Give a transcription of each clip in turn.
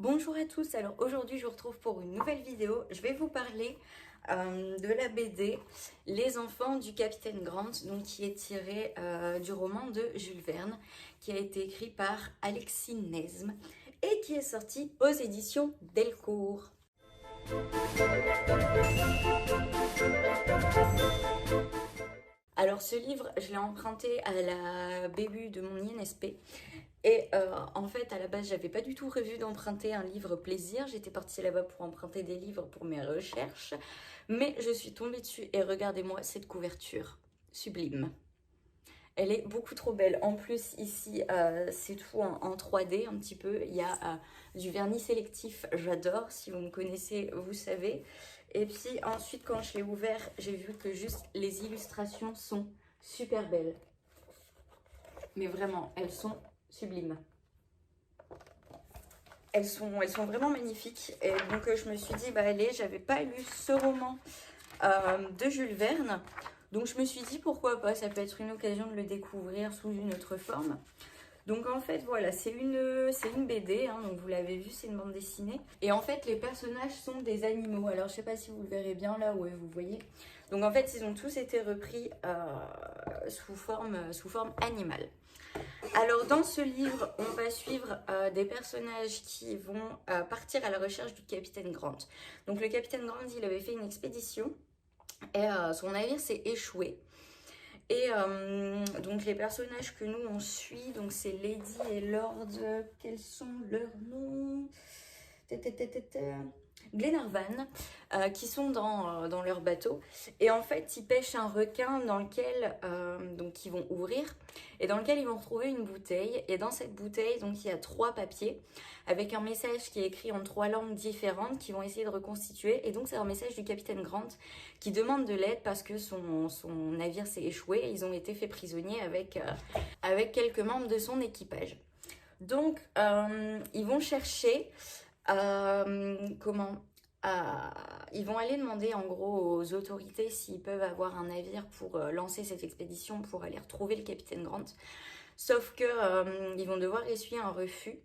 Bonjour à tous, alors aujourd'hui je vous retrouve pour une nouvelle vidéo. Je vais vous parler de la BD Les Enfants du Capitaine Grant, donc qui est tiré du roman de Jules Verne, qui a été écrit par Alexis Nesme et qui est sorti aux éditions Delcourt. Alors ce livre, je l'ai emprunté à la BU de mon INSP. Et en fait, à la base, j'avais pas du tout prévu d'emprunter un livre plaisir. J'étais partie là-bas pour emprunter des livres pour mes recherches. Mais je suis tombée dessus et regardez-moi cette couverture. Sublime. Elle est beaucoup trop belle. En plus, ici, c'est tout en 3D un petit peu. Il y a du vernis sélectif, j'adore. Si vous me connaissez, vous savez. Et puis ensuite, quand je l'ai ouvert, j'ai vu que juste les illustrations sont super belles. Mais vraiment, elles sont sublimes. Elles sont vraiment magnifiques. Et donc je me suis dit, bah allez, j'avais pas lu ce roman de Jules Verne. Donc je me suis dit, pourquoi pas, ça peut être une occasion de le découvrir sous une autre forme. Donc en fait voilà, c'est une BD, hein, donc vous l'avez vu, c'est une bande dessinée. Et en fait les personnages sont des animaux. Alors je sais pas si vous le verrez bien là, ouais vous voyez. Donc en fait ils ont tous été repris sous forme animale. Alors dans ce livre, on va suivre des personnages qui vont partir à la recherche du capitaine Grant. Donc le capitaine Grant, il avait fait une expédition et son navire s'est échoué. Et donc les personnages que nous on suit, donc c'est Lady et Lord, quels sont leurs noms? Glenarvan, qui sont dans leur bateau. Et en fait, ils pêchent un requin dans lequel donc ils vont ouvrir et dans lequel ils vont retrouver une bouteille. Et dans cette bouteille, donc il y a 3 papiers avec un message qui est écrit en 3 langues différentes qui vont essayer de reconstituer. Et donc c'est un message du capitaine Grant qui demande de l'aide parce que son navire s'est échoué et ils ont été faits prisonniers avec quelques membres de son équipage. Donc ils vont chercher ils vont aller demander en gros aux autorités s'ils peuvent avoir un navire pour lancer cette expédition pour aller retrouver le capitaine Grant. Sauf que ils vont devoir essuyer un refus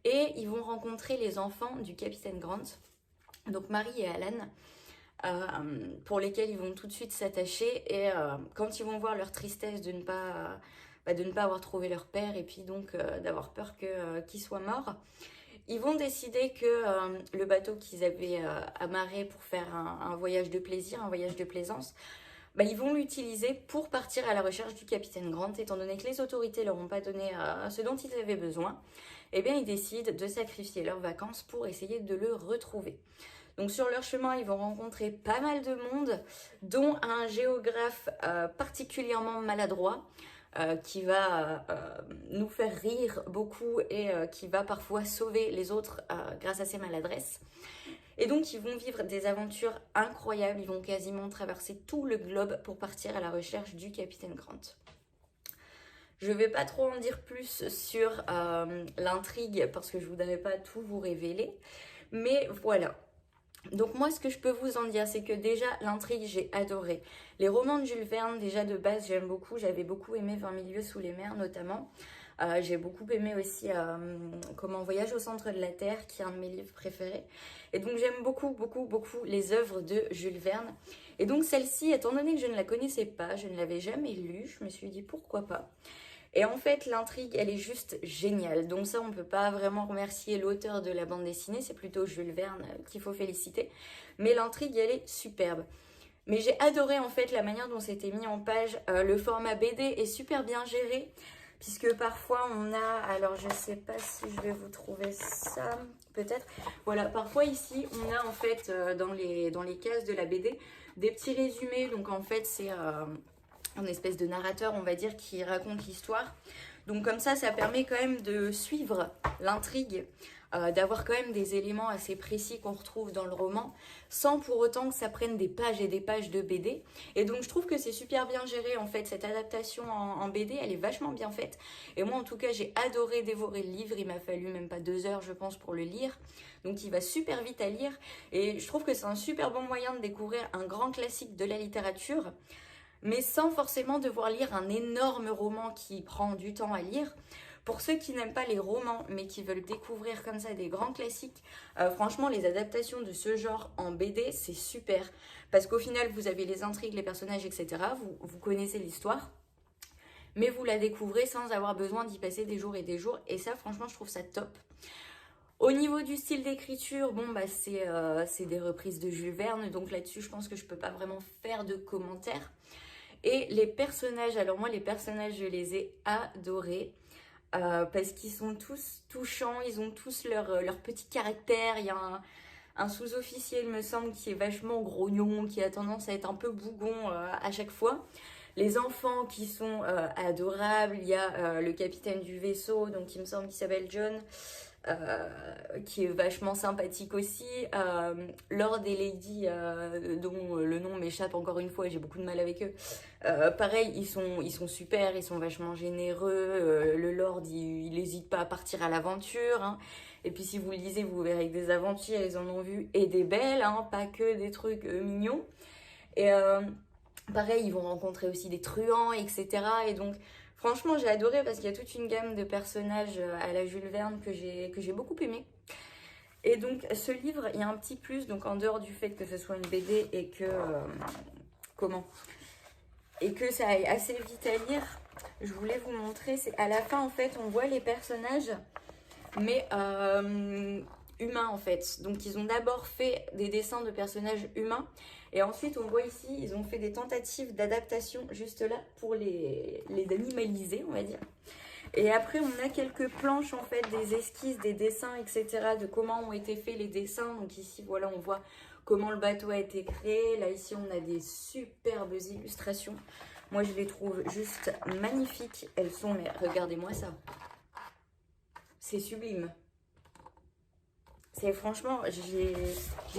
et ils vont rencontrer les enfants du capitaine Grant, donc Marie et Alan, pour lesquels ils vont tout de suite s'attacher. Et quand ils vont voir leur tristesse de ne pas avoir trouvé leur père et puis donc d'avoir peur qu'il soit mort, ils vont décider que le bateau qu'ils avaient amarré pour faire un voyage de plaisir, un voyage de plaisance, bah, ils vont l'utiliser pour partir à la recherche du capitaine Grant. Étant donné que les autorités leur ont pas donné ce dont ils avaient besoin, eh bien ils décident de sacrifier leurs vacances pour essayer de le retrouver. Donc sur leur chemin, ils vont rencontrer pas mal de monde, dont un géographe particulièrement maladroit, qui va nous faire rire beaucoup et qui va parfois sauver les autres grâce à ses maladresses. Et donc ils vont vivre des aventures incroyables, ils vont quasiment traverser tout le globe pour partir à la recherche du capitaine Grant. Je ne vais pas trop en dire plus sur l'intrigue parce que je ne voudrais pas tout vous révéler, mais voilà. Donc moi ce que je peux vous en dire, c'est que déjà l'intrigue j'ai adoré. Les romans de Jules Verne déjà de base j'aime beaucoup, j'avais beaucoup aimé 20 000 lieues sous les mers notamment. J'ai beaucoup aimé aussi Voyage au centre de la Terre, qui est un de mes livres préférés. Et donc j'aime beaucoup les œuvres de Jules Verne. Et donc celle-ci, étant donné que je ne la connaissais pas, je ne l'avais jamais lue, je me suis dit pourquoi pas. Et en fait, l'intrigue, elle est juste géniale. Donc ça, on ne peut pas vraiment remercier l'auteur de la bande dessinée, c'est plutôt Jules Verne qu'il faut féliciter. Mais l'intrigue, elle est superbe. Mais j'ai adoré en fait la manière dont c'était mis en page. Le format BD est super bien géré, puisque parfois on a, alors je sais pas si je vais vous trouver ça, peut-être. Voilà, parfois ici, on a en fait dans les cases de la BD, des petits résumés. Donc en fait, c'est une espèce de narrateur, on va dire, qui raconte l'histoire. Donc comme ça permet quand même de suivre l'intrigue, d'avoir quand même des éléments assez précis qu'on retrouve dans le roman, sans pour autant que ça prenne des pages et des pages de BD. Et donc je trouve que c'est super bien géré en fait, cette adaptation en BD, elle est vachement bien faite. Et moi en tout cas, j'ai adoré dévorer le livre, il m'a fallu même pas 2 heures je pense pour le lire. Donc il va super vite à lire et je trouve que c'est un super bon moyen de découvrir un grand classique de la littérature, mais sans forcément devoir lire un énorme roman qui prend du temps à lire, Pour ceux qui n'aiment pas les romans, mais qui veulent découvrir comme ça des grands classiques, franchement, les adaptations de ce genre en BD, c'est super. Parce qu'au final, vous avez les intrigues, les personnages, etc. Vous connaissez l'histoire. Mais vous la découvrez sans avoir besoin d'y passer des jours et des jours. Et ça, franchement, je trouve ça top. Au niveau du style d'écriture, bon, bah, c'est des reprises de Jules Verne. Donc là-dessus, je pense que je peux pas vraiment faire de commentaires. Et les personnages, alors moi, les personnages, je les ai adorés. Parce qu'ils sont tous touchants, ils ont tous leur petit caractère. Il y a un sous-officier, il me semble, qui est vachement grognon, qui a tendance à être un peu bougon à chaque fois. Les enfants qui sont adorables, il y a le capitaine du vaisseau, donc il me semble qu'il s'appelle John, qui est vachement sympathique aussi. Lord et Lady, dont le nom m'échappe encore une fois, et j'ai beaucoup de mal avec eux. Pareil, ils sont super, ils sont vachement généreux. Le Lord, il n'hésite pas à partir à l'aventure. Hein. Et puis si vous le lisez, vous verrez que des aventures, ils en ont vu et des belles, hein, pas que des trucs mignons. Et pareil, ils vont rencontrer aussi des truands, etc. Et donc, franchement, j'ai adoré parce qu'il y a toute une gamme de personnages à la Jules Verne que j'ai beaucoup aimé. Et donc, ce livre, il y a un petit plus, donc en dehors du fait que ce soit une BD et que... Et que ça aille assez vite à lire, je voulais vous montrer, c'est à la fin, en fait, on voit les personnages, mais humains, en fait. Donc, ils ont d'abord fait des dessins de personnages humains, et ensuite, on voit ici, ils ont fait des tentatives d'adaptation, juste là, pour les animaliser, on va dire. Et après, on a quelques planches, en fait, des esquisses, des dessins, etc., de comment ont été faits les dessins. Donc ici, voilà, on voit comment le bateau a été créé. Là, ici, on a des superbes illustrations. Moi, je les trouve juste magnifiques. Elles sont, mais regardez-moi ça. C'est sublime. C'est franchement, j'ai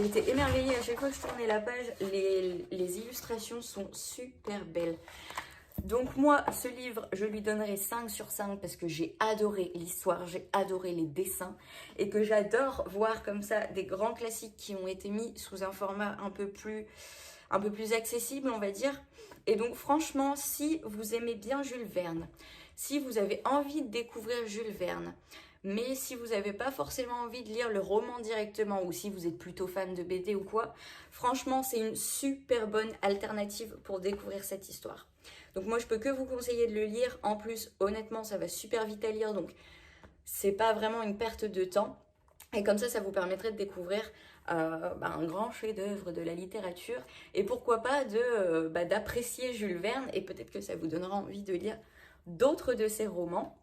été émerveillée à chaque fois que je tournais la page. Les illustrations sont super belles. Donc moi, ce livre, je lui donnerai 5 sur 5 parce que j'ai adoré l'histoire, j'ai adoré les dessins et que j'adore voir comme ça des grands classiques qui ont été mis sous un format un peu plus accessible, on va dire. Et donc franchement, si vous aimez bien Jules Verne, si vous avez envie de découvrir Jules Verne, mais si vous n'avez pas forcément envie de lire le roman directement ou si vous êtes plutôt fan de BD ou quoi, franchement, c'est une super bonne alternative pour découvrir cette histoire. Donc moi, je peux que vous conseiller de le lire. En plus, honnêtement, ça va super vite à lire, donc c'est pas vraiment une perte de temps. Et comme ça vous permettrait de découvrir un grand chef-d'œuvre de la littérature et pourquoi pas d'apprécier Jules Verne et peut-être que ça vous donnera envie de lire d'autres de ses romans,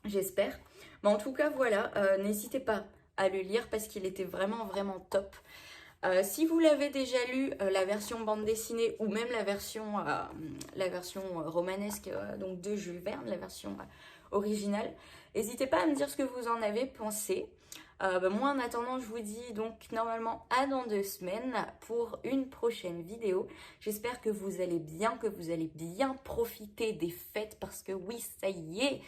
j'espère. Mais en tout cas, voilà, n'hésitez pas à le lire parce qu'il était vraiment, vraiment top. Si vous l'avez déjà lu, la version bande dessinée ou même la version romanesque donc de Jules Verne, la version originale, n'hésitez pas à me dire ce que vous en avez pensé. Moi en attendant, je vous dis donc normalement à dans 2 semaines pour une prochaine vidéo. J'espère que vous allez bien profiter des fêtes parce que oui, ça y est,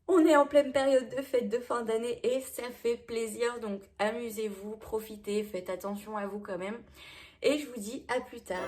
on est en pleine période de fêtes de fin d'année et ça fait plaisir. Donc amusez-vous, profitez, faites attention à vous quand même. Et je vous dis à plus tard.